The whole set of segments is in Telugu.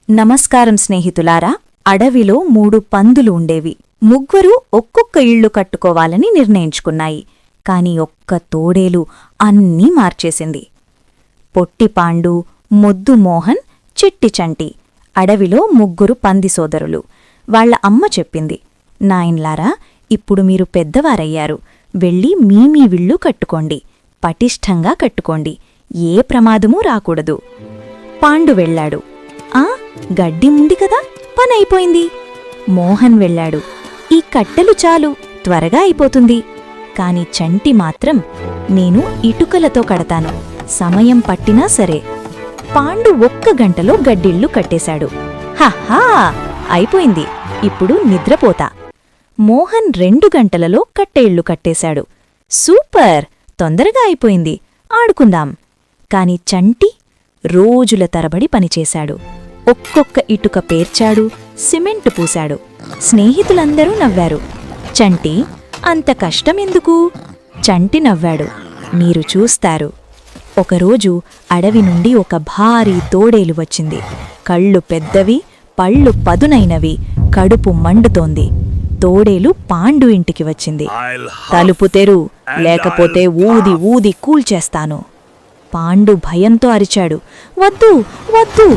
నమస్కారం స్నేహితులారా. అడవిలో 3 పందులు ఉండేవి. ముగ్గురు ఒక్కొక్క ఇళ్లు కట్టుకోవాలని నిర్ణయించుకున్నాయి. కాని ఒక్క తోడేలు అన్నీ మార్చేసింది. పొట్టి పాండు, మొద్దు మోహన్, చిట్టి చంటి అడవిలో 3 పంది సోదరులు. వాళ్ల అమ్మ చెప్పింది, నాయన్లారా, ఇప్పుడు మీరు పెద్దవారయ్యారు. వెళ్ళి మీ విళ్ళు కట్టుకోండి. పటిష్టంగా కట్టుకోండి. ఏ ప్రమాదమూ రాకూడదు. పాండు వెళ్లాడు. గడ్డి ఉంది కదా, పనైపోయింది. మోహన్ వెళ్లాడు. ఈ కట్టెలు చాలు, త్వరగా అయిపోతుంది. కాని చంటి మాత్రం, నేను ఇటుకలతో కడతాను, సమయం పట్టినా సరే. పాండు 1 గంటలో గడ్డిళ్ళు కట్టేశాడు. హహా, అయిపోయింది, ఇప్పుడు నిద్రపోతా. మోహన్ 2 గంటలలో కట్టెయిళ్లు కట్టేశాడు. సూపర్, తొందరగా అయిపోయింది, ఆడుకుందాం. కాని చంటి రోజుల తరబడి పనిచేశాడు. ఒక్కొక్క ఇటుక పేర్చాడు, సిమెంటు పూశాడు. స్నేహితులందరూ నవ్వారు. చంటి, అంత కష్టమెందుకు? చంటి నవ్వాడు. మీరు చూస్తారు. ఒకరోజు అడవి నుండి ఒక భారీ తోడేలు వచ్చింది. కళ్ళు పెద్దవి, పళ్ళు పదునైనవి, కడుపు మండుతోంది. తోడేలు పాండు ఇంటికి వచ్చింది. తలుపు తెరు, లేకపోతే ఊది ఊది కూల్చేస్తాను. పాండు భయంతో అరిచాడు, వద్దు వద్దు.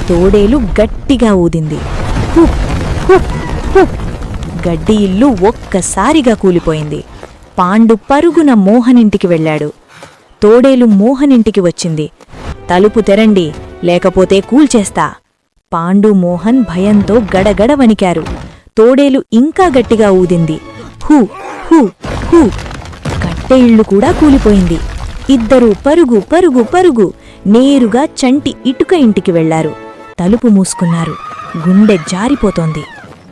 తోడేలు గట్టిగా ఊదింది. Hoop hoop hoop. గడ్డి ఇల్లు ఒక్కసారిగా కూలిపోయింది. పాండు పరుగున మోహనింటికి వెళ్లాడు. తోడేలు మోహనింటికి వచ్చింది. తలుపు తెరండి, లేకపోతే కూల్చేస్తా. పాండు మోహన్ భయంతో గడగడ వణికారు. తోడేలు ఇంకా గట్టిగా ఊదింది. Who who who. కట్టె ఇల్లు కూడా కూలిపోయింది. ఇద్దరూ పరుగు పరుగు పరుగు నేరుగా చంటి ఇటుక ఇంటికి వెళ్లారు. తలుపు మూసుకున్నారు. గుండె జారిపోతోంది.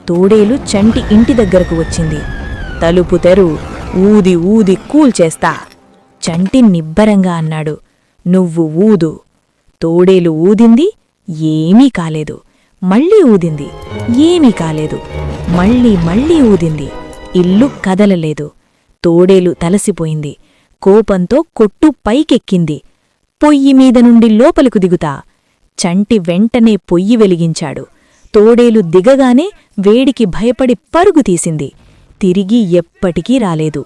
తోడేలు చంటి ఇంటి దగ్గరకు వచ్చింది. తలుపు తెరు, ఊది ఊది కూల్చేస్తా. చంటి నిబ్బరంగా అన్నాడు, నువ్వు ఊదు. తోడేలు ఊదింది, ఏమీ కాలేదు. మళ్ళీ ఊదింది, ఏమీ కాలేదు. మళ్ళీ ఊదింది, ఇల్లు కదలలేదు. తోడేలు తలసిపోయింది. కోపంతో కొట్టు పైకెక్కింది. పొయ్యి మీద నుండి లోపలకు దిగుతా. చంటి వెంటనే పొయ్యి వెలిగించాడు. తోడేలు దిగగానే వేడికి భయపడి పరుగు తీసింది. తిరిగి ఎప్పటికీ రాలేదు.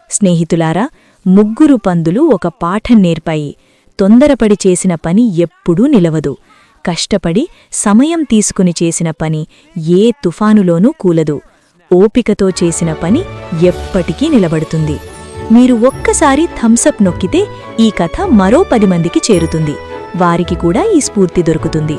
స్నేహితులారా, 3 పందులు ఒక పాఠం నేర్పాయి. తొందరపడి చేసిన పని ఎప్పుడూ నిలవదు. కష్టపడి సమయం తీసుకుని చేసిన పని ఏ తుఫానులోనూ కూలదు. ఓపికతో చేసిన పని ఎప్పటికీ నిలబడుతుంది. మీరు ఒక్కసారి థమ్సప్ నొక్కితే ఈ కథ మరో 10 మందికి చేరుతుంది. వారికి కూడా ఈ స్ఫూర్తి దొరుకుతుంది.